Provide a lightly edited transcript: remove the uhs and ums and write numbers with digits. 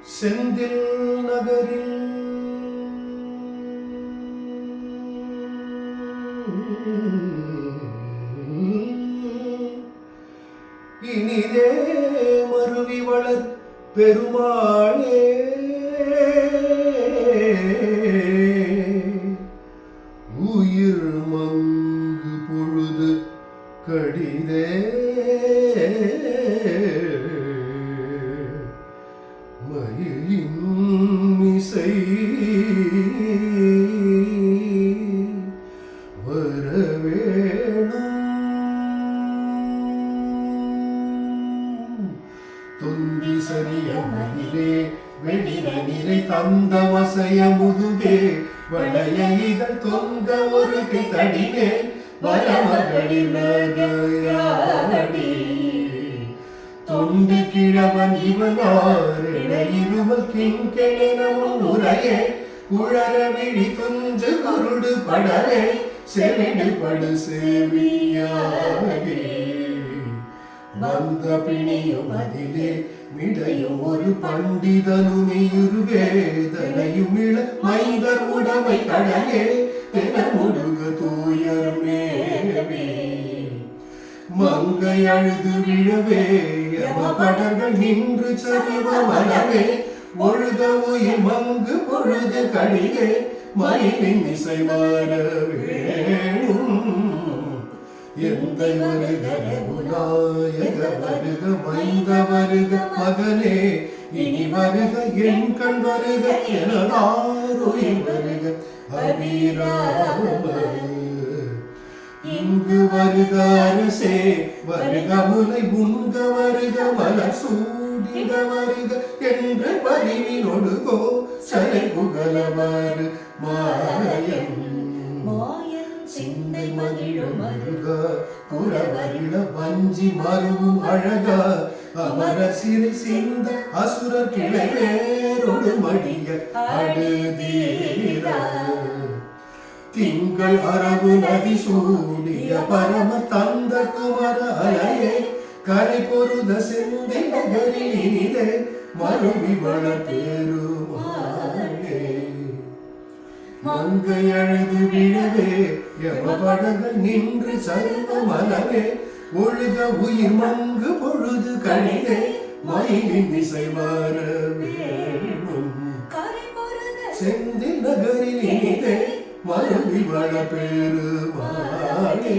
செந்தில் நகரில் இனிதே மருவி வளர் பெருமாளே உயிர் மங்கு பொழுது கடிதே மயிலின் இசை வரவேணும் தொந்தி சரிய மயிலே வெளிர நிலை தந்த வசைய முதுகே வளைய இதழ் தொங்க ஒரு தடிவே வரமகளில் தொண்டு கிழவன் இவனார் இருமல் கிங்கெனவும் உரையே குழற விழி துஞ்சு குருடு படவே செவிடு படு சேவியாகே வந்த பிணியும் அதிலே மிடையும் ஒரு பண்டிதனுமியுரு வேதனையும் இள மைந்தர் உடமை கடலே என முடுக தூயர் மேவே மங்கை அழுது விழவே யமபடர்கள் நின்று சரிவ மலவே ஒழுக உயிர் மங்கு பொழுது கடிகே மயிலின் இசை வர வேணும் எந்தை வருக ரகுநாயக வருக மைந்த வருக மகனே இனி வருக என் கண் வருக எனதாருயிர் வருக அபிராம இங்கு வருக அரசே வருக முலை உண்க வருக மலர் சூடிக வருக என்று பரிவினொடுகோ சலை புகழவாறு மாயன் சிந்தை மகிழும் அருக புறவரிட வஞ்சி மருவும் அழகா அமர சிறை சிந்த அசுரர் கிளைவேரோடு மடிய அழுதீரா திங்கள் அரவு நதி சூடிய பரம தந்த குமர அலையே கரை பொருத செந்தை நகரில் இனிதே மருவி வளர் பெருமாளே மங்கை அழுது விழவே யமபடங்கள் நின்று சர்வ மலவே ஒழுக உயிர் மங்கு பொழுது கணிதே மயிலின் இசை வர வேணும் செந்தில் நகரில் இனிதே மருவி வள பெருமாளே